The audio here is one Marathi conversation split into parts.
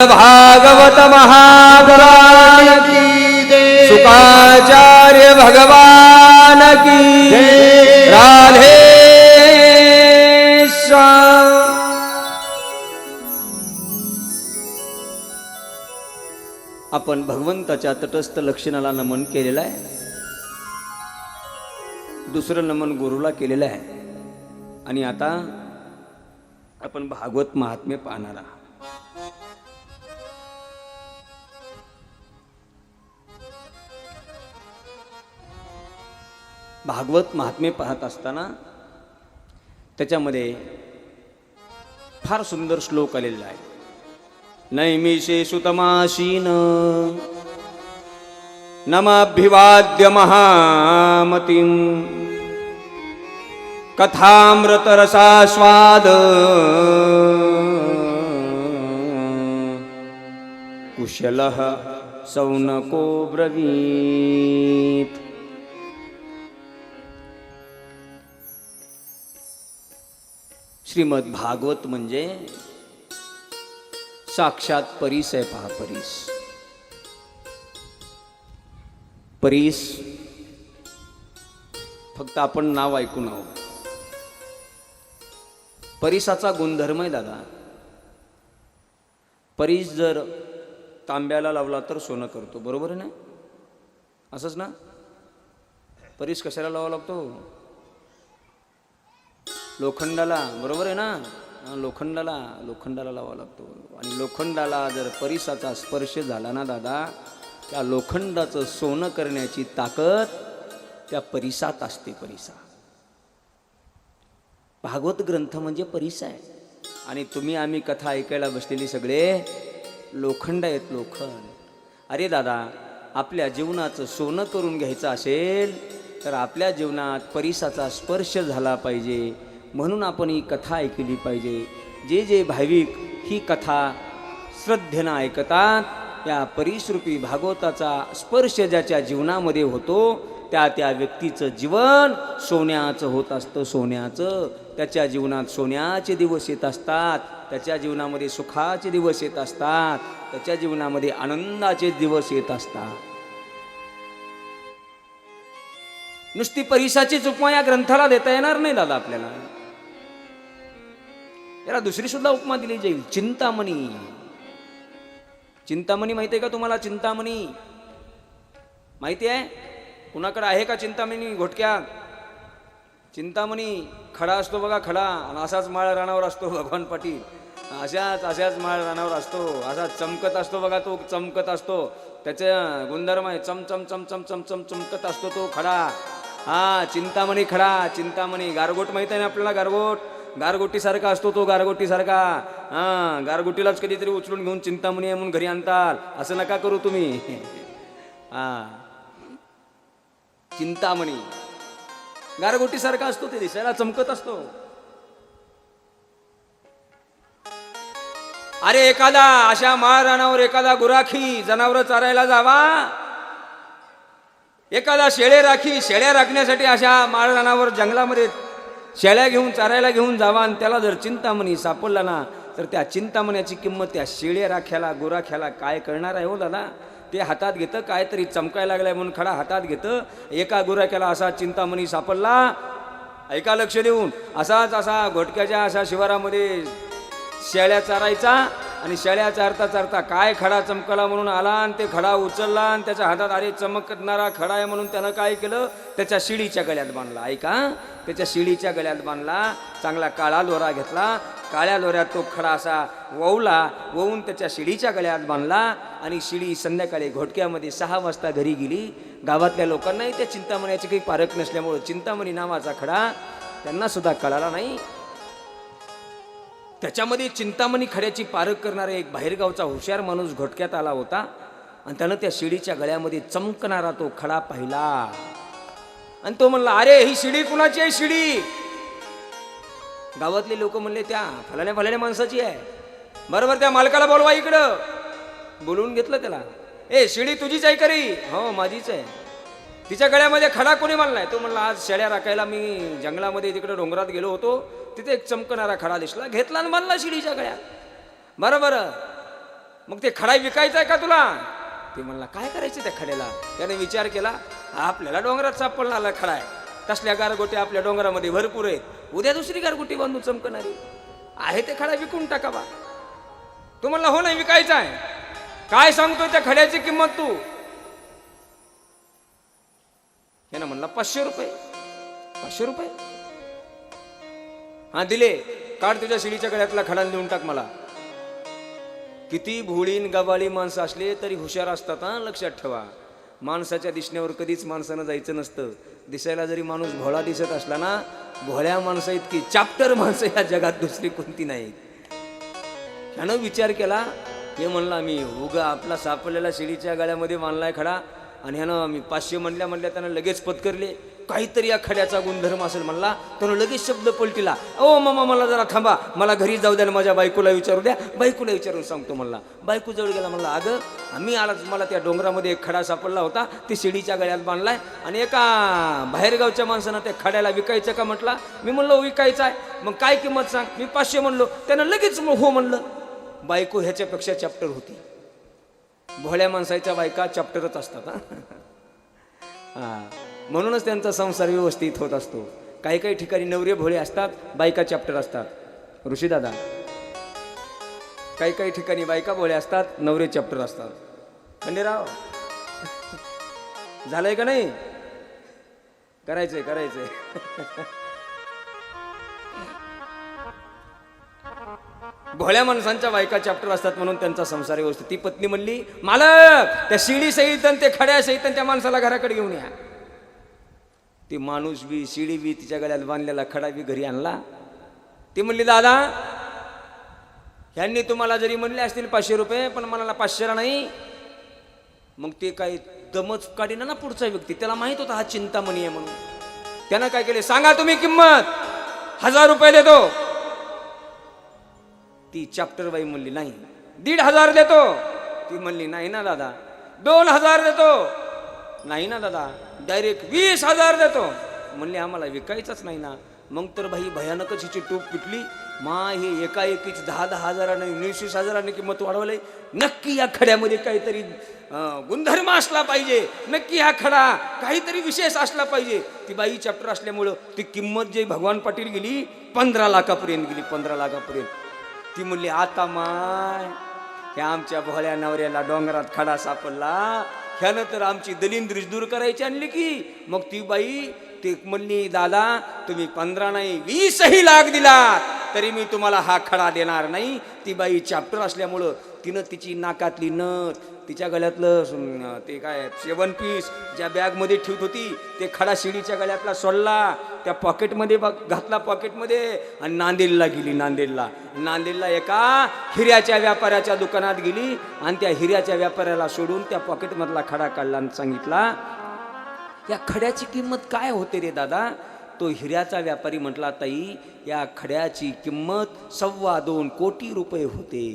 भागवत महापुराण की जय। शुकाचार्य भगवान की जय। राधे श्याम। आपण भगवंताच्या तटस्थ लक्षणाला नमन केलेलं आहे. दुसरं नमन गुरुला केलेलं आहे. आणि आता आपण भागवत महात्म्य पाहणार आहोत. भागवत महात्म्य पाहत असताना त्याच्यामध्ये फार सुंदर श्लोक आलेला आहे. नैमिषे सुतमाशीन नमाभिवाद्य महामतिं कथामृतरसास्वाद कुशलः सौनको ब्रवीत्. श्रीमद भागवत म्हणजे साक्षात परीस आहे. पहा, परीस परीस फक्त आपण नाव ऐकून आहोत. परीसाचा गुणधर्म आहे दादा. परीस जर तांब्याला लावला तर सोनं करतो, बरोबर आहे ना? असंच ना? परीस कशाला लावावा लागतो? लोखंडाला, बरोबर आहे ना? लोखंडाला लावावा लागतो. आणि लोखंडाला जर परीसाचा स्पर्श झाला ना दादा, त्या लोखंडाचं सोनं करण्याची ताकद त्या परीसात असते. परीसा भागवत ग्रंथ म्हणजे परीस आहे. आणि तुम्ही आम्ही कथा ऐकायला बसलेली सगळे लोखंड आहेत. लोखंड. अरे दादा, आपल्या जीवनाचं सोनं करून घ्यायचं असेल तर आपल्या जीवनात परीसाचा स्पर्श झाला पाहिजे. म्हणून आपण ही कथा ऐकली पाहिजे. जे जे भाविक ही कथा श्रद्धेनं ऐकतात, त्या परीसरूपी भागवताचा स्पर्श ज्याच्या जीवनामध्ये होतो त्या त्या व्यक्तीचं जीवन सोन्याचं होत असतं. सोन्याचं. त्याच्या जीवनात सोन्याचे दिवस येत असतात. त्याच्या जीवनामध्ये सुखाचे दिवस येत असतात. त्याच्या जीवनामध्ये आनंदाचे दिवस येत असतात. नुसती परीसाचीच उपमा या ग्रंथाला देता येणार नाही दादा आपल्याला. याला दुसरी सुद्धा उपमा दिली जाईल. चिंतामणी. चिंतामणी माहिती आहे का तुम्हाला? चिंतामणी माहिती आहे? कुणाकडे आहे का चिंतामणी? घोटक्यात चिंतामणी खडा असतो बघा, खडा. आणि असाच माळ रानावर असतो. भगवान पाटील अशाच माळ रानावर असतो. असा चमकत असतो बघा. तो चमकत असतो. त्याचे गुणधर्म आहे चम चम चम चम चम चम चमकत असतो तो खडा. हा, चिंतामणी खडा. चिंतामणी. गारगोट माहित आहे ना आपल्याला? गारगोट. गारगोटीसारखा असतो तो. गारगोटीसारखा. हा, गारगोटीलाच कधीतरी उचलून घेऊन चिंतामणी आहे म्हणून घरी आणताल. असं नका करू तुम्ही. हा, चिंतामणी गारगोटीसारखा असतो. ते दिसायला चमकत असतो. अरे एखादा अशा माळ रानावर एखादा गुराखी जनावर चारायला जावा. एखादा शेळ्या राखण्यासाठी अशा माळ रानावर जंगलामध्ये शेळ्या घेऊन चारायला घेऊन जावा. आणि त्याला जर चिंतामणी सापडला ना तर त्या चिंतामण्याची किंमत त्या शेळ्या राख्याला गुराख्याला काय करणार आहे हो दादा? ते हातात घेतं. काहीतरी चमकायला लागलाय म्हणून खडा हातात घेतं. एका गुराख्याला असा चिंतामणी सापडला. ऐका लक्ष देऊन. असा घोटक्याच्या अशा शिवारामध्ये शेळ्या चारायचा. आणि शेळ्या चारता चारता काय खडा चमकला म्हणून आला आणि ते खडा उचलला आणि त्याच्या हातात अरे चमकणारा खडा आहे म्हणून त्यानं काय केलं? त्याच्या शिडीच्या गळ्यात बांधला. ऐका, त्याच्या शिडीच्या गळ्यात बांधला. चांगला काळा लोरा घेतला. काळ्या लोऱ्यात तो खडा असा वळून त्याच्या शिडीच्या गळ्यात बांधला. आणि शिडी संध्याकाळी घोटक्यामध्ये 6 वाजता घरी गेली. गावातल्या लोकांनाही त्या चिंतामण्याची काही पारख नसल्यामुळं चिंतामणी नावाचा खडा त्यांना सुद्धा कळाला नाही. त्याच्यामध्ये चिंतामणी खड्याची पारख करणारा एक बाहेरगावचा हुशार माणूस घोटक्यात आला होता. आणि त्यानं त्या शिडीच्या गळ्यामध्ये चमकणारा तो खडा पाहिला. आणि तो म्हणला, अरे ही शिडी कुणाची आहे? शिडी गावातले लोक म्हणले त्या फलाण्या माणसाची आहे. बरोबर, त्या मालकाला बोलवा इकडं. बोलवून घेतलं त्याला. ए, शिडी तुझीच आहे का रे? हो, माझीच आहे. तिच्या गळ्यामध्ये खडा कोणी मानलाय? तो म्हणला, आज शेळ्या राखायला मी जंगलामध्ये तिकडे डोंगरात गेलो होतो. तिथे एक चमकणारा खडा दिसला, घेतला आणि बांधला शिडीच्या गळ्यात. बरोबर. मग ते खडा विकायचा आहे का तुला? ते म्हणला काय करायचं त्या खड्याला? त्याने विचार केला, आपल्याला डोंगरात सापडला खडा आहे, तसल्या गारगोटी आपल्या डोंगरामध्ये भरपूर आहेत, उद्या दुसरी गारगोटी बांधून चमकणारी आहे, ते खडा विकून टाकावा. तू म्हणला हो नाही विकायचा आहे. काय सांगतोय त्या खड्याची किंमत तू? हे ना म्हणला 500 रुपये. 500 रुपये? हा दिले. काढ तुझ्या शिडीच्या गळ्यातला खडा देऊन टाक मला. किती भोळीन गबाळी माणसं असले तरी हुशार असतात हा, लक्षात ठेवा. माणसाच्या दिसण्यावर कधीच माणसानं जायचं नसतं. दिसायला जरी माणूस भोळा दिसत असला ना, भोळ्या माणसं इतकी चाप्टर माणसं या जगात दुसरी कोणती नाहीत. ह्यानं विचार केला, हे म्हणला मी उगा आपला सापडलेला शिडीच्या गळ्यामध्ये बांधलाय खडा, आणि ह्यानं मी 500 म्हणल्या त्यानं लगेच पत्करले. काहीतरी या खड्याचा गुणधर्म असेल म्हणला. त्यानं लगेच शब्द पलटिला, ओ मामा मला जरा थांबा, मला घरी जाऊ द्या, माझ्या बायकोला विचारू द्या, बायकोला विचारून सांगतो म्हणला. बायको जवळ गेला, म्हणला अगं आम्ही आला, मला त्या डोंगरामध्ये एक खडा सापडला होता, ते शिडीच्या गळ्यात बांधलाय, आणि एका बाहेरगावच्या माणसानं त्या खड्याला विकायचं का म्हटला. मी म्हणलो विकायचं आहे. मग काय किंमत सांग? मी 500 म्हणलो. त्यानं लगेच हो म्हणलं. बायको ह्याच्यापेक्षा चॅप्टर होती. भोळ्या माणसाच्या बायका चॅप्टरच असतात हा. म्हणूनच त्यांचा संसार व्यवस्थित होत असतो. काही काही ठिकाणी नवरे भोळे असतात, बायका चॅप्टर असतात. ऋषीदादा, काही काही ठिकाणी बायका भोळे असतात, नवरे चॅप्टर असतात. खंडेराव झालंय का नाही? करायचंय करायचंय. भोळ्या माणसांच्या बायका चॅप्टर असतात म्हणून त्यांचा संसार व्यवस्थित. ती पत्नी म्हणली, मालक त्या शिडी सहित ते खड्या सहित त्या माणसाला घराकडे घेऊन या. ती माणूस बी शिडी बी तिच्या गळ्यात बांधलेला खडा बी घरी आणला. ती म्हणली, दादा ह्यांनी तुम्हाला जरी म्हणले असतील 500 रुपये, पण मला 500 नाही. मग ते काही दमच काढीना ना पुढचा व्यक्ती, त्याला माहित होता हा चिंतामणी आहे म्हणून. त्यानं काय केले, सांगा तुम्ही किंमत. 1000 रुपये देतो. ती चॅप्टर बाई म्हणली नाही. 1500 देतो. ती म्हणली नाही ना दादा. 2000 देतो. नाही ना दादा. डायरेक्ट 20,000 देतो. म्हणले आम्हाला विकायचंच नाही ना. मग तर बाई भयानकच हिची टूप पिटली. हे एकाएकीच 10,000 हजाराने 20,000 किंमत वाढवलंय. नक्की या खड्यामध्ये काहीतरी गुणधर्म असला पाहिजे, नक्की हा खडा काहीतरी विशेष असला पाहिजे. ती बाई चॅप्टर असल्यामुळं ती किंमत जे भगवान पाटील गेली 15 लाखापर्यंत गेली. 15 लाखापर्यंत. ती म्हणली आता माय ह्या आमच्या भोळ्या नवऱ्याला डोंगरात खडा सापडला, ह्यानं तर आमची दलिंद्रीच दूर करायची आणली की. मग ती बाई ते म्हणली, दादा तुम्ही 15 नाही 20 लाख दिलात तरी मी तुम्हाला हा खडा देणार नाही. ती बाई चॅप्टर असल्यामुळं तिनं तिची नाकातली नथ, तिच्या गळ्यातलं ते काय 7 पीस ज्या बॅगमध्ये ठेवत होती ते खडा शिडीच्या गळ्यातला सोडला, त्या पॉकेटमध्ये घातला पॉकेटमध्ये, आणि नांदेडला गेली. नांदेडला एका हिऱ्याच्या व्यापाऱ्याच्या दुकानात गेली, आणि त्या हिऱ्याच्या व्यापाऱ्याला सोडून त्या पॉकेटमधला खडा काढला आणि सांगितला, या खड्याची किंमत काय होते रे दादा? तो हिऱ्याचा व्यापारी म्हटला, ताई या खड्याची किंमत 2.25 कोटी रुपये होते.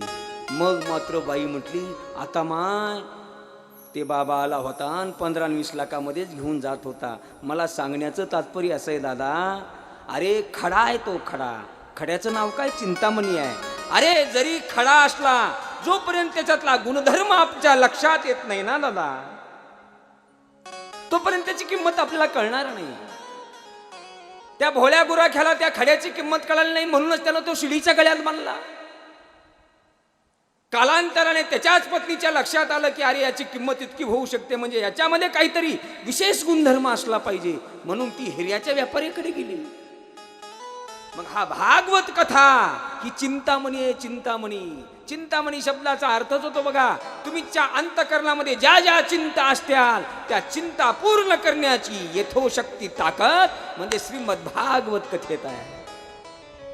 मग मात्र बाई म्हटली, आता माय ते बाबा आला होता आणि 15 आणि 20 लाखामध्येच घेऊन जात होता. मला सांगण्याचं तात्पर्य असं आहे दादा, अरे खडा आहे तो खडा, खड्याचं नाव काय चिंतामणी आहे. अरे जरी खडा असला, जोपर्यंत त्याच्यातला गुणधर्म आपल्या लक्षात येत नाही ना दादा, तोपर्यंत त्याची किंमत आपल्याला कळणार नाही. त्या भोळ्या गुराख्याला त्या खड्याची किंमत कळाली नाही, म्हणूनच त्यानं तो शिडीच्या गळ्यात बांधला. कालांतराने त्याच्याच पत्नीच्या लक्षात आलं की अरे याची किंमत इतकी होऊ शकते, म्हणजे याच्यामध्ये काहीतरी विशेष गुणधर्म असला पाहिजे, म्हणून ती हिऱ्याच्या व्यापाऱ्याकडे गेली. मग हा भागवत कथा ही चिंतामणी आहे. चिंतामणी शब्दाचा अर्थच होतो बघा, तुमच्या अंतकरणामध्ये ज्या ज्या चिंता असत्याल त्या चिंता पूर्ण करण्याची यथोशक्ती ताकद म्हणजे श्रीमद भागवत कथेत आहे.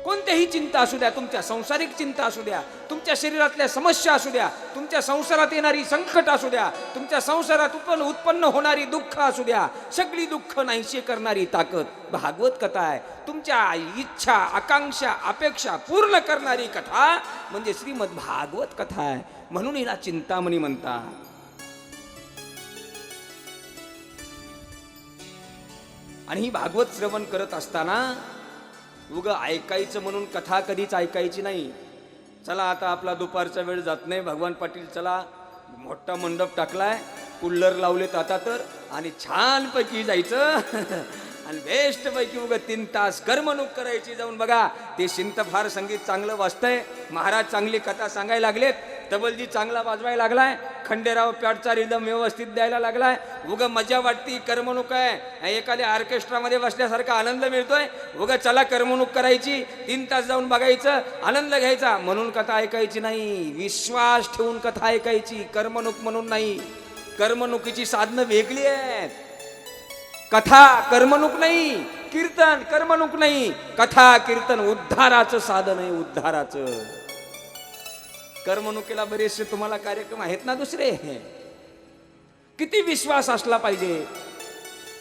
कोणत्याही चिंता असू द्या, तुमच्या संसारिक चिंता असू द्या, तुमच्या शरीरातल्या समस्या असू द्या, तुमच्या संसारात येणारी संकट असू द्या, तुमच्या संसारात उत्पन्न होणारी दुःख असू द्या, सगळी दुःख नाहीशी करणारी ताकद भागवत कथा आहे. तुमच्या इच्छा, आकांक्षा, अपेक्षा पूर्ण करणारी कथा म्हणजे श्रीमद भागवत कथा आहे. म्हणून हिला चिंतामणी म्हणतात. आणि ही भागवत श्रवण करत असताना उगा ऐकायचं म्हणून कथा कधीच ऐकायची नाही. चला आता आपला दुपारचा वेळ जात नाही. भगवान पाटील चला, मोठा मंडप टाकलाय, कुल्लर लावलेत आता तर, आणि छानपैकी जायचं आणि बेस्ट पैकी उगा 3 तास करमणूक करायची. जाऊन बघा, ते शिंत फार संगीत चांगलं वाजतंय, महाराज चांगली कथा सांगायला लागलेत, तबलजी चांगला वाजवायला लागलाय, खंडेराव प्याटचा रिदम व्यवस्थित द्यायला लागलाय. उगा मजा वाटती, करमणूक आहे, एखाद्या ऑर्केस्ट्रामध्ये बसल्यासारखा आनंद मिळतोय. उगा चला करमणूक करायची, 3 तास जाऊन बघायचं, आनंद घ्यायचा म्हणून कथा ऐकायची नाही. विश्वास ठेवून कथा ऐकायची, करमणूक म्हणून नाही. करमणुकीची साधनं वेगळी आहेत. कथा करमणूक नाही, कीर्तन करमणूक नाही. कथा कीर्तन उद्धाराचं साधन आहे, उद्धाराचं. करमणुकीला बरेचसे तुम्हाला कार्यक्रम आहेत ना दुसरे. किती विश्वास असला पाहिजे.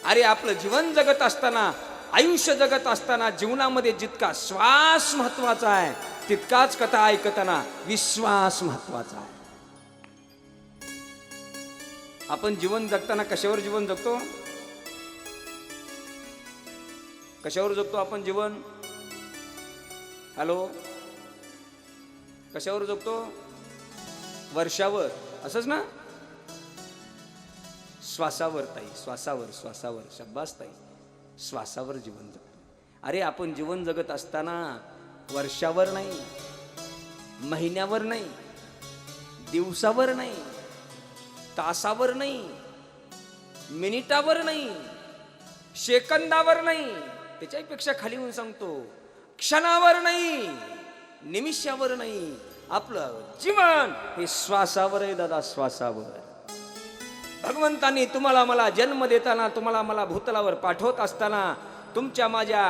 अरे आपलं जीवन जगत असताना, आयुष्य जगत असताना, जीवनामध्ये जितका श्वास महत्वाचा आहे, तितकाच कथा ऐकताना विश्वास महत्वाचा आहे. आपण जीवन जगताना कशावर जीवन जगतो? कशावर जगतो आपण जीवन? हॅलो, कशावर जगतो? वर्षावर, असंच ना? श्वासावर ताई, श्वासावर, श्वासावर. शब्बास ताई, श्वासावर जीवन जगतो. अरे आपण जीवन जगत असताना वर्षावर नाही, महिन्यावर नाही, दिवसावर नाही, तासावर नाही, मिनिटावर नाही, सेकंदावर नाही, त्याच्यापेक्षा खाली येऊन सांगतो, क्षणावर नाही, निमिषावर नाही. आपलं जीवन हे श्वासावर आहे दादा, श्वासावर. भगवंतांनी तुम्हाला मला जन्म देताना, तुम्हाला मला भूतलावर पाठवत असताना, तुमच्या माझ्या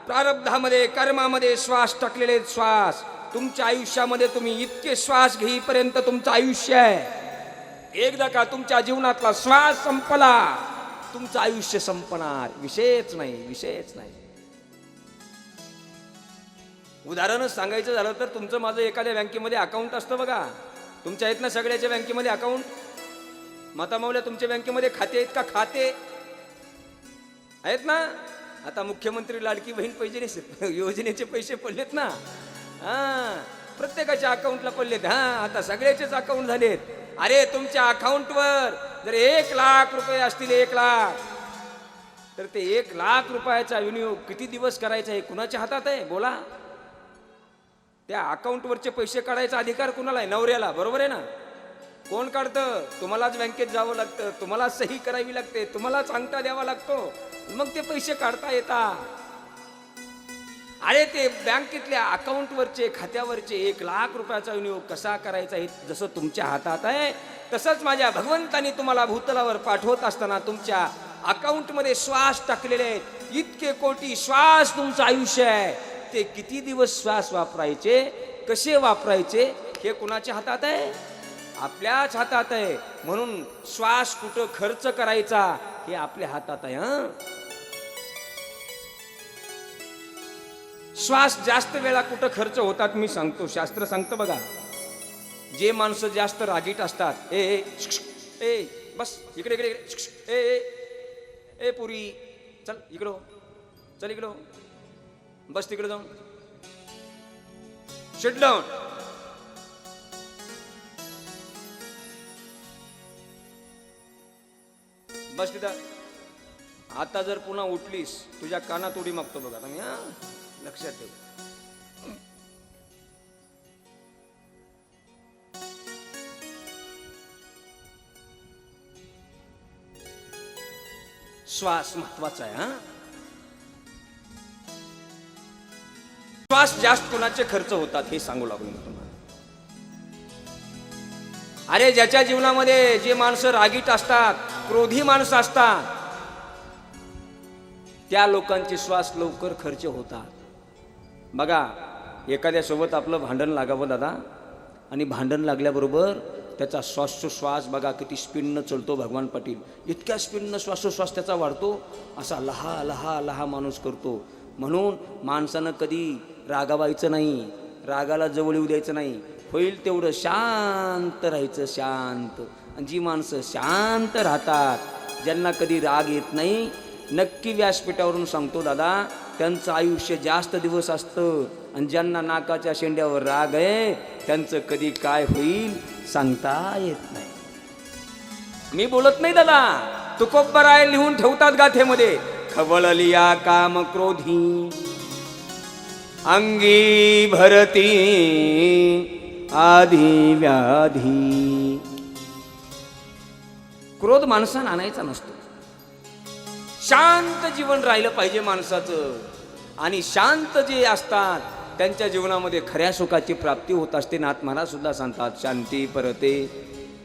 प्रारब्धामध्ये, कर्मामध्ये श्वास टाकलेले श्वास. तुमच्या आयुष्यामध्ये तुम्ही इतके श्वास घेईपर्यंत तुमचं आयुष्य आहे. एकदा का तुमच्या जीवनातला श्वास संपला, तुमचं आयुष्य संपणार. विषयच नाही, विषयच नाही. उदाहरणच सांगायचं झालं तर, तुमचं माझं एखाद्या बँकेमध्ये अकाउंट असतं बघा. तुमच्या आहेत ना सगळ्याच्या बँकेमध्ये अकाउंट? माता माऊल्या, तुमच्या बँकेमध्ये खाते आहेत का? खाते आहेत ना? आता मुख्यमंत्री लाडकी बहीण पैसे योजनेचे पैसे पडलेत ना, प्रत्येकाच्या अकाउंटला पडलेत. आता सगळ्याचेच अकाउंट झालेत. अरे तुमच्या अकाउंटवर जर 1 लाख रुपये असतील, 1 लाख, तर ते 1 लाख रुपयाचा विनियोग किती दिवस करायचा हे कुणाच्या हातात आहे? बोला. त्या अकाउंटवरचे पैसे काढायचा अधिकार कुणाला आहे? नवऱ्याला, बरोबर आहे ना? कोण काढतं? तुम्हालाच बँकेत जावं लागतं, तुम्हालाच सही करावी लागते, तुम्हालाच अंगठा द्यावा लागतो, मग ते पैसे काढता येतात. अरे ते बँकेतल्या अकाउंटवरचे, खात्यावरचे 1 लाख रुपयाचा विनियोग कसा करायचा हे जसं तुमच्या हातात आहे, तसंच माझ्या भगवंतानी तुम्हाला भूतलावर पाठवत असताना तुमच्या अकाउंटमध्ये श्वास टाकलेले आहेत. इतके कोटी श्वास तुमचं आयुष्य आहे. ते किती दिवस श्वास वापरायचे, कसे वापरायचे हे कुणाच्या हातात आहे? आपल्याच हातात आहे. म्हणून श्वास कुठं खर्च करायचा हे आपल्या हातात आहे. श्वास जास्त वेळा कुठं खर्च होतात मी सांगतो, शास्त्र सांगतं बघा. जे माणसं जास्त रागीट असतात, ए ए बस इकडे इकडे, ए ए पुरी चल इकडं, चल इकडं, बस तिकडे जाऊन, शिट डाऊन. बस तिथं. आता जर पुन्हा उठलीस, तुझ्या कानात उडी मागतो बघा तुम्ही, लक्षात ठेव. श्वास महत्वाचा आहे. श्वास जास्त कोणाचे खर्च होतात हे सांगू लागलो मी तुम्हाला. अरे ज्याच्या जीवनामध्ये जे माणसं रागीट असतात, क्रोधी माणसं असतात, त्या लोकांचे श्वास लवकर खर्च होतात. बघा, एखाद्या सोबत आपलं भांडण लागावं दादा, आणि भांडण लागल्याबरोबर त्याचा श्वासोश्वास बघा किती स्पीडनं चलतो. भगवान पाटील, इतक्या स्पीडनं श्वासोश्वास त्याचा वाढतो, असा लहा लहा लहा माणूस करतो. म्हणून माणसानं कधी रागावायचं नाही, रागाला जवळ येऊ द्यायचं नाही. होईल तेवढं शांत राहायचं, शांत. आणि जी माणसं शांत राहतात, ज्यांना कधी राग येत नाही, नक्की व्यासपीठावरून सांगतो दादा, त्यांचं आयुष्य जास्त दिवस असतं, आणि ज्यांना नाकाच्या शेंड्यावर राग आहे त्यांचं कधी काय होईल सांगता येत नाही. मी बोलत नाही दादा, तुकोबराय लिहून ठेवतात गाथेमध्ये, खवळलिया काम क्रोधी अंगी भरती आधी व्याधी. क्रोध माणसानं आणायचा नसतो. शांत जीवन राहिलं पाहिजे माणसाचं, आणि शांत जे असतात त्यांच्या जीवनामध्ये खऱ्या सुखाची प्राप्ती होत असते. नाथ महाराज सुद्धा सांगतात, शांती परते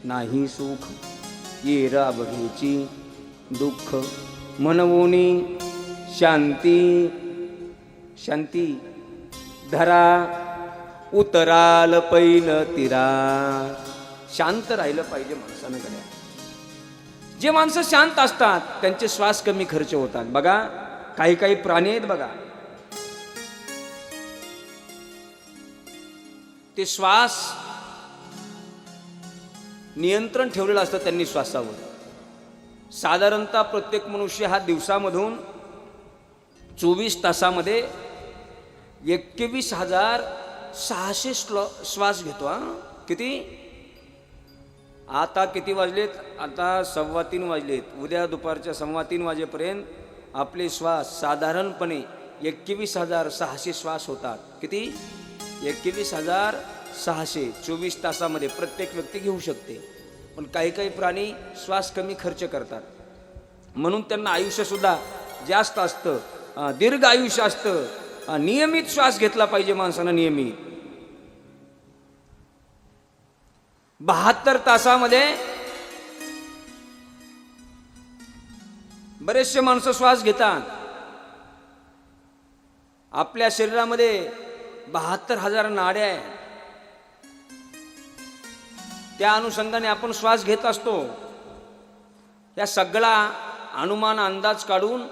नाही सुख, ये राबघेची दुःख म्हणवोनी शांती. शांती धरा उतराल पैल तिरा. शांत राहिलं पाहिजे माणसानं. गड्या जे माणसं शांत असतात त्यांचे श्वास कमी खर्च होतात. बघा काही काही प्राणी आहेत बघा, ते श्वास नियंत्रण ठेवलेलं असतं त्यांनी श्वासावर. साधारणतः प्रत्येक मनुष्य हा दिवसामधून 24 तासामध्ये 21,600 श्वास घेतो. किती? आता किती वाजलेत? आता 3:15 वाजलेत. उद्या दुपारच्या 3:15 वाजेपर्यंत आपले श्वास साधारणपणे 21,600 श्वास होतात. किती? 21,600 24 तासामध्ये प्रत्येक व्यक्ती घेऊ शकते. पण काही काही प्राणी श्वास कमी खर्च करतात, म्हणून त्यांना आयुष्य सुद्धा जास्त असतं, दीर्घ आयुष्य असतं. नियमित श्वास घेतला पाहिजे माणसानं. नियमित 72 तासामध्ये बरेचसे माणसं श्वास घेतात. आपल्या शरीरामध्ये 72,000 नाड्या आहेत. त्या अनुषंगाने आपण श्वास घेत असतो. या सगळा अनुमान अंदाज काढून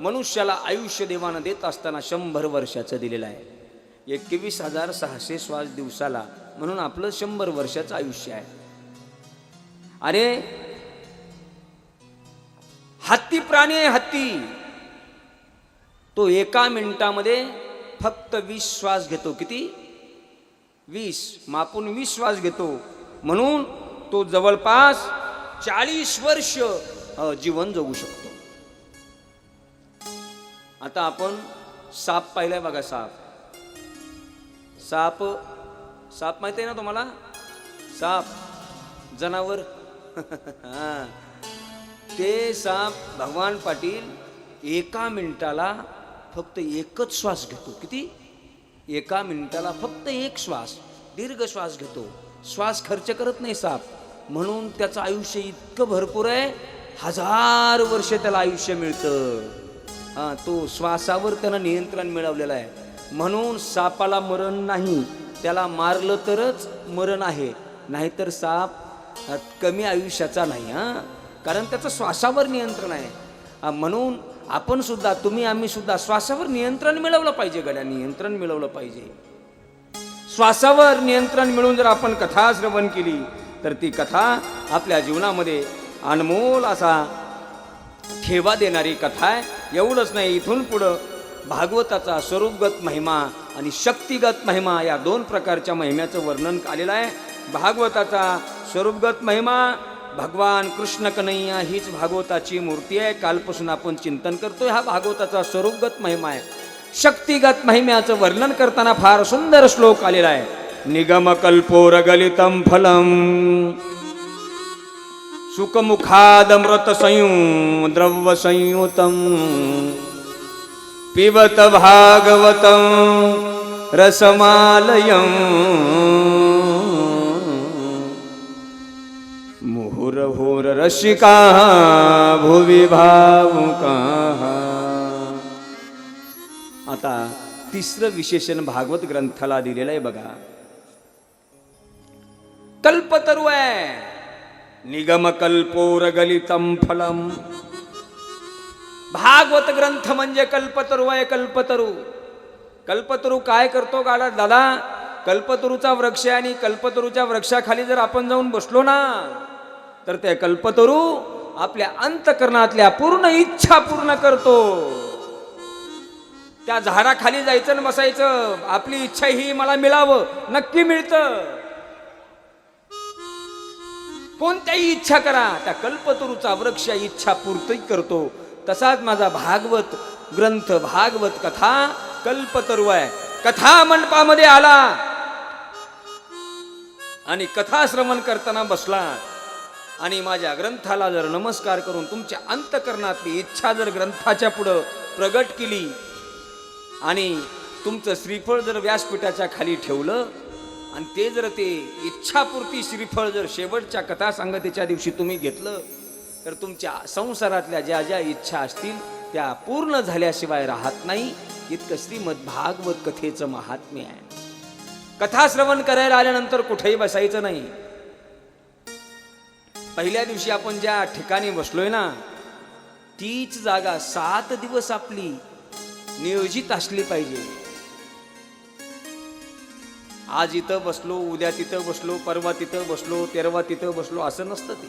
मनुष्याला आयुष्य देवानं देत असताना 100 वर्षाचं दिलेलं आहे. 21,600 श्वास दिवसाला, म्हणून आपलं 100 वर्षाचं आयुष्य आहे. अरे हत्ती प्राणी आहे, हत्ती. तो एका मिनिटामध्ये फक्त 20 श्वास घेतो. किती? 20 मापून 20 श्वास घेतो, म्हणून तो जवळपास 40 वर्ष जीवन जगू शकतो. आता आपण साप पाहिलाय बघा. साप माहिती आहे ना तुम्हाला? साप जनावर. ते साप भगवान पाटील एका मिनिटाला फक्त एकच श्वास घेतो. किती? एका मिनिटाला फक्त एक श्वास, दीर्घ श्वास घेतो. श्वास खर्च करत नाही साप, म्हणून त्याचं आयुष्य इतकं भरपूर आहे. 1000 वर्ष त्याला आयुष्य मिळतं. तो श्वासावर त्यानं नियंत्रण मिळवलेलं आहे, म्हणून सापाला मरण नाही. त्याला मारलं तरच मरण आहे, नाहीतर साप कमी आयुष्याचा नाही. कारण त्याचं श्वासावर नियंत्रण आहे. म्हणून आपण सुद्धा, तुम्ही आम्ही सुद्धा श्वासावर नियंत्रण मिळवलं पाहिजे. गड्या नियंत्रण मिळवलं पाहिजे. श्वासावर नियंत्रण मिळवून जर आपण कथा श्रवण केली तर ती कथा आपल्या जीवनामध्ये अनमोल असा ठेवा देणारी कथा आहे. एवढंच नाही, इथून पुढं भागवताचा स्वरूपगत महिमा आणि शक्तिगत महिमा या 2 प्रकारच्या महिम्याचं वर्णन आलेलं आहे. भागवताचा स्वरूपगत महिमा, भगवान कृष्ण कन्हैया हीच भागवताची मूर्ती आहे. कालपासून आपण चिंतन करतोय. हा भागवताचा स्वरूपगत महिमा आहे. शक्तिगत महिम्याचं वर्णन करताना फार सुंदर श्लोक आलेला आहे. निगम कल्पोरगलितम फलम सुखमुखादमृत द्रव्य संयुतम पिबत भागवतं रसमालयं मुहुर्मुहुर रसिकाः भुवि भावुकाः. आता तिसरं विशेषण भागवत ग्रंथाला दिलेलं आहे बघा. कल्पतरू आहे. निगम कल्पोरगलितम फलम. भागवत ग्रंथ म्हणजे कल्पतरू आहे. कल्पतरू काय करतो गाडा दादा? कल्पतरूचा वृक्ष आहे, आणि कल्पतरूच्या वृक्षाखाली जर आपण जाऊन बसलो ना तर ते कल्पतरू आपल्या अंतकरणातल्या पूर्ण इच्छा पूर्ण करतो. त्या झाडाखाली जायचं आणि बसायचं. आपली इच्छा ही मला मिळावं, नक्की मिळतं. कोणत्याही इच्छा करा, त्या कल्पतरूचा वृक्ष इच्छा पूर्ती करतो. तसाच माझा भागवत ग्रंथ, भागवत कथा कल्पतरू आहे. कथा मंडपामध्ये आला आणि कथा श्रवण करताना बसला आणि माझ्या ग्रंथाला जर नमस्कार करून तुमच्या अंतकरणातली इच्छा जर ग्रंथाच्या पुढं प्रगट केली आणि तुमचं श्रीफळ जर व्यासपीठाच्या खाली ठेवलं आणि ते जर ते इच्छापूर्ती श्रीफळ जर शेवटच्या कथा सांगतेच्या दिवशी तुम्ही घेतलं तर तुमच्या संसारातल्या ज्या ज्या इच्छा असतील त्या पूर्ण झाल्याशिवाय राहत नाही. इतकं श्रीमद भागवत कथेचं महात्म्य आहे. कथा श्रवण करायला आल्यानंतर कुठेही बसायचं नाही. पहिल्या दिवशी आपण ज्या ठिकाणी बसलोय ना, तीच जागा 7 दिवस आपली नियोजित असली पाहिजे. आज इथं बसलो, उद्या तिथं बसलो, परवा तिथं बसलो, तेरवा तिथं बसलो, असं नसतं. ते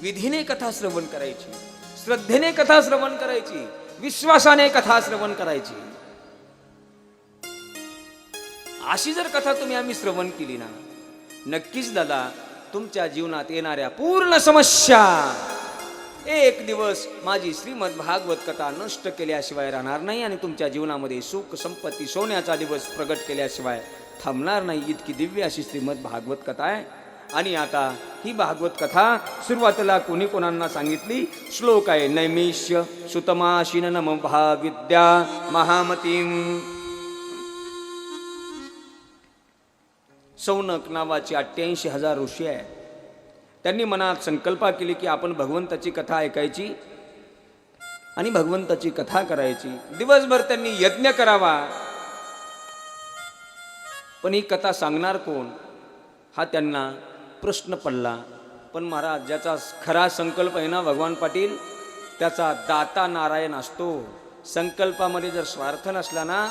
विधीने कथा श्रवण करायची, श्रद्धेने कथा श्रवण करायची, विश्वासाने कथा श्रवण करायची. अशी जर कथा तुम्ही आम्ही श्रवण केली ना, नक्कीच दादा तुमच्या जीवनात येणाऱ्या पूर्ण समस्या एक दिवस माझी श्रीमद भागवत कथा नष्ट केल्याशिवाय राहणार नाही आणि तुमच्या जीवनामध्ये सुख संपत्ती सोन्याचा दिवस प्रगट केल्याशिवाय थांबणार नाही. इतकी दिव्य अशी श्रीमद भागवत कथा आहे. आणि आता ही भागवत कथा सुरुवातीला कोणी कोणांना सांगितली. श्लोक आहे, नैमिष्य सुतमाशिन नम भाविद्या महामतीम. सौनक नावाची 88,000 ऋषी आहे. त्यांनी मनात संकल्प केली की आपण भगवंताची कथा ऐकायची आणि भगवंताची कथा करायची. दिवसभर त्यांनी यज्ञ करावा. पण ही कथा सांगणार कोण हा त्यांना प्रश्न पडला. पण महाराज, ज्याचा खरा संकल्प आहे ना भगवान पाटील, त्याचा दाता नारायण असतो. संकल्पामध्ये जर स्वार्थ नसला ना,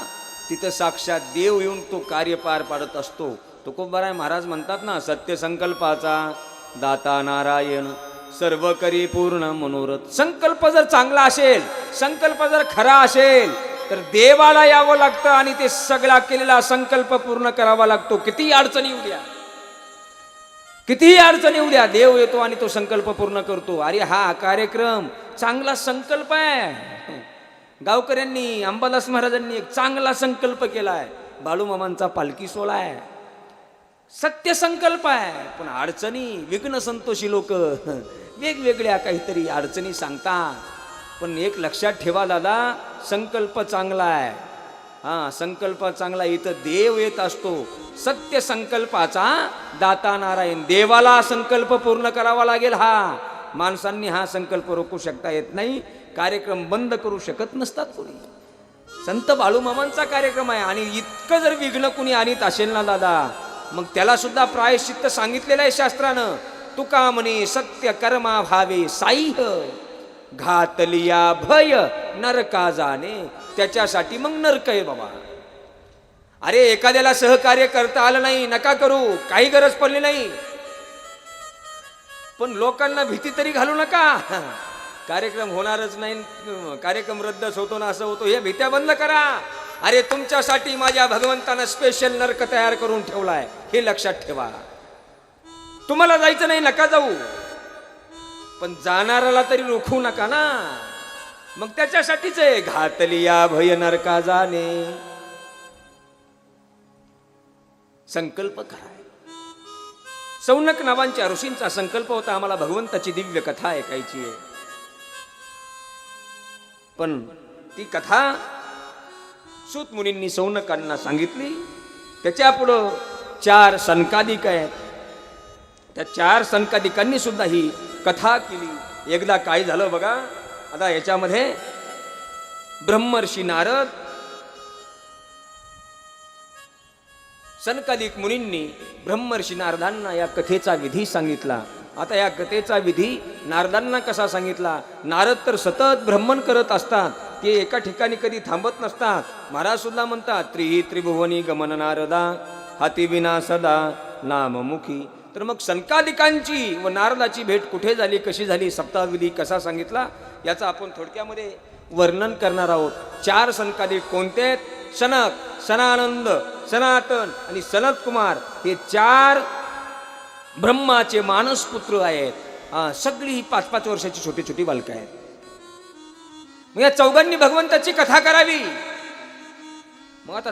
तिथं साक्षात देव येऊन तो कार्य पार पाडत असतो. तुकोबाराय महाराज म्हणतात ना, सत्य संकल्पाचा दाता नारायण सर्व करी पूर्ण मनोरथ. संकल्प जर चांगला असेल, संकल्प जर खरा असेल तर देवाला यावं लागतं आणि ते सगळा केलेला संकल्प पूर्ण करावा लागतो. कितीही अडचणी येऊ द्या, कितीही अडचणी येऊ द्या, देव येतो आणि तो संकल्प पूर्ण करतो. अरे हा कार्यक्रम चांगला संकल्प आहे. गावकऱ्यांनी, अंबादास महाराजांनी एक चांगला संकल्प केलाय. बाळूमामांचा पालखी सोहळा आहे, सत्य संकल्प आहे. पण अडचणी, विघ्न संतोषी लोक वेगवेगळ्या काहीतरी अडचणी सांगतात. पण एक लक्षात ठेवा दादा, संकल्प चांगला आहे. हा संकल्प चांगला, इथं देव येत असतो. सत्य संकल्पाचा दाता नारायण. देवाला संकल्प पूर्ण करावा लागेल. हा माणसांनी हा संकल्प रोखू शकता येत नाही. कार्यक्रम बंद करू शकत नसतात कोणी. संत बाळूमामांचा कार्यक्रम आहे आणि इतकं जर विघ्न कुणी आणीत असेल ना दादा, मग त्याला सुद्धा प्रायश्चित्त सांगितलेलं आहे शास्त्रानं. तुका म्हणे सत्य कर्मा भावे साईह घातलिया भय नरका जाणे. त्याच्यासाठी मग नरक आहे बाबा. अरे एखाद्याला सहकार्य करता आलं नाही, नका करू, काही गरज पडली नाही. पण लोकांना भीती तरी घालू नका. कार्यक्रम होणारच नाही, कार्यक्रम रद्दच होतो ना, असं होतो, हे भीत्या बंद करा. अरे तुमच्यासाठी माझ्या भगवंतानं स्पेशल नरक तयार करून ठेवलाय, हे लक्षात ठेवा. तुम्हाला जायचं नाही, नका जाऊ, पण जाणाऱ्याला तरी रोखू नका ना. मग त्याच्यासाठीच आहे घातलिया भय नरका जाणे. संकल्प कराय. सौनक नावांच्या ऋषींचा संकल्प होता, आम्हाला भगवंताची दिव्य कथा ऐकायची आहे. पण ती कथा सूत मुनींनी सौनकांना सांगितली. त्याच्या पुढं 4 सनकादिक आहेत. त्या 4 सनकादिकांनी सुद्धा ही कथा केली. एकदा काय झालं बघा. आता याच्यामध्ये ब्रह्मर्षी नारद, सनकादिक मुनींनी ब्रह्मर्षी नारदांना या कथेचा विधी सांगितला. आता या कथेचा विधी नारदांना कसा सांगितला. नारद तर सतत भ्रमण करत असतात, ते एका ठिकाणी कधी थांबत नसतात. महाराज सुद्धा म्हणतात, त्रिभुवनी गमन नारदा हाती विना सदा नाममुखी. तर मग सनकादिकांची व नारदाची भेट कुठे झाली, कशी झाली, सप्ताहविधी कसा सांगितला, याचा आपण थोडक्यामध्ये वर्णन करणार आहोत. 4 सनकादी कोणते? सनक, सनानंद, सनातन आणि सनत कुमार हे 4 ब्रह्माचे मानसपुत्र आहेत. सगळी ही 5-5 वर्षाची छोटी छोटी बालकं आहेत. मग या चौघांनी भगवंताची कथा करावी. मग आता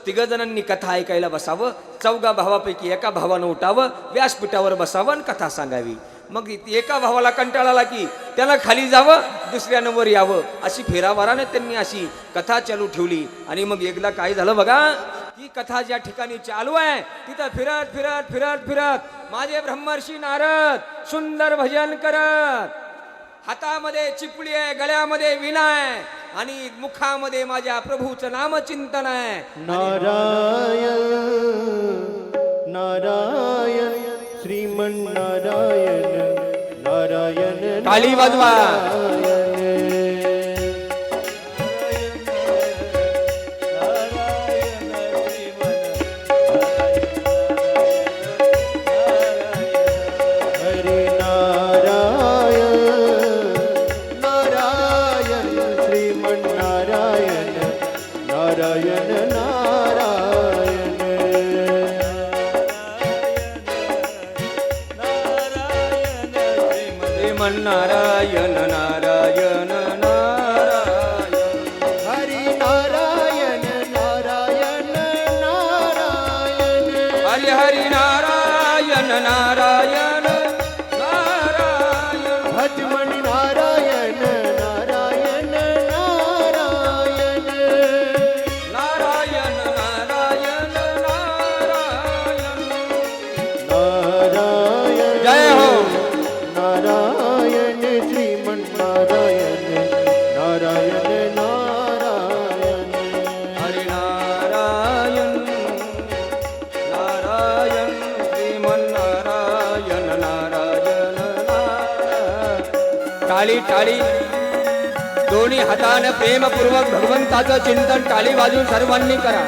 तिघ जणांनी कथा ऐकायला बसावं. 4 भावापैकी एका भावानं उठावं, व्यासपीठावर बसावं आणि कथा सांगावी. मग एका भावाला कंटाळा आला की त्याला खाली जावं, दुसऱ्यानं वर यावं. अशी फेरावाराने त्यांनी अशी कथा चालू ठेवली. आणि मग एकदा काय झालं बघा, ही कथा ज्या ठिकाणी चालू आहे तिथं फिरत फिरत फिरत फिरत माझे ब्रह्मर्षी नारद सुंदर भजन करत, हातामध्ये चिपळी आहे, गळ्यामध्ये वीणा आहे आणि मुखामध्ये माझ्या प्रभूचं नामचिंतन आहे. नारायण नारायण श्रीमन्नारायण नारायण टाळी वाजवा. नारायण नारायण नारायण हरी नारायण नारायण नारायण हरी हरी नारायण नारायण नारायण भजमणि नारायण नारायण नारायण नारायण नारायण नारायण नारायण जय हो. नारायण श्रीमन्नारायण नारायण नारायण हरि नारायण नारायण श्रीमन्नारायण नारायण नारायण. टाळी टाळी दोन्ही हाताने प्रेमपूर्वक भगवंताचं चिंतन टाळी वाजून सर्वांनी करा.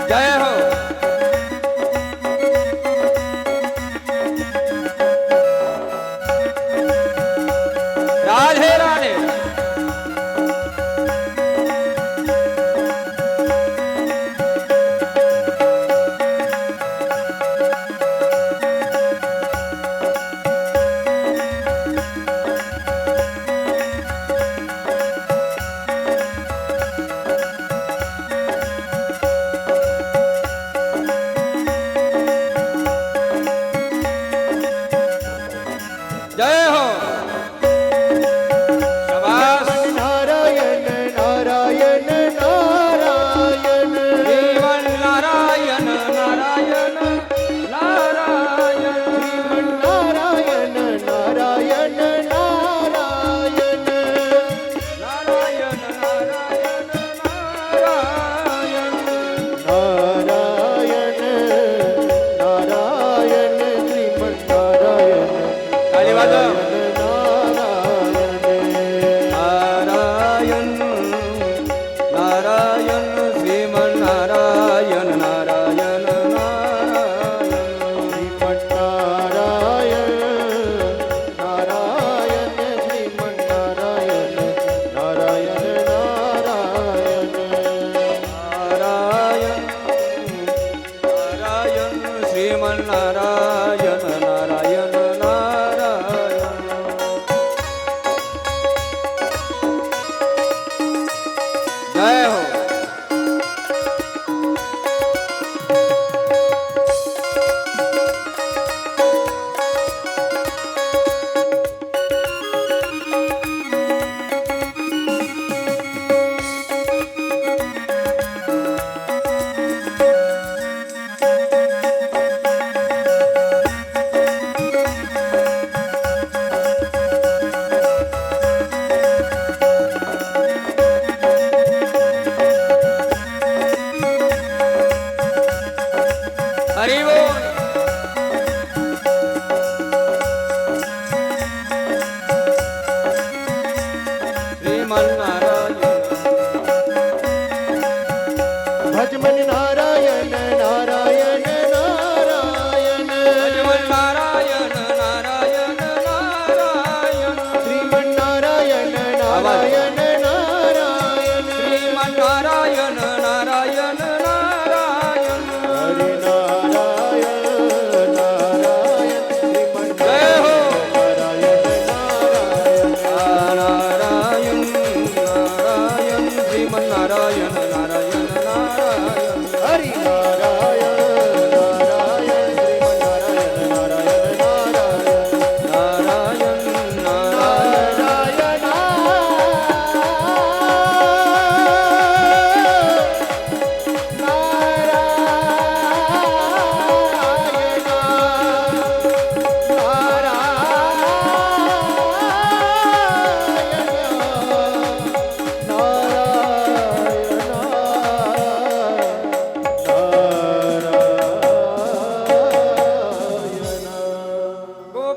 जय हो. राधे राधे. बोलणार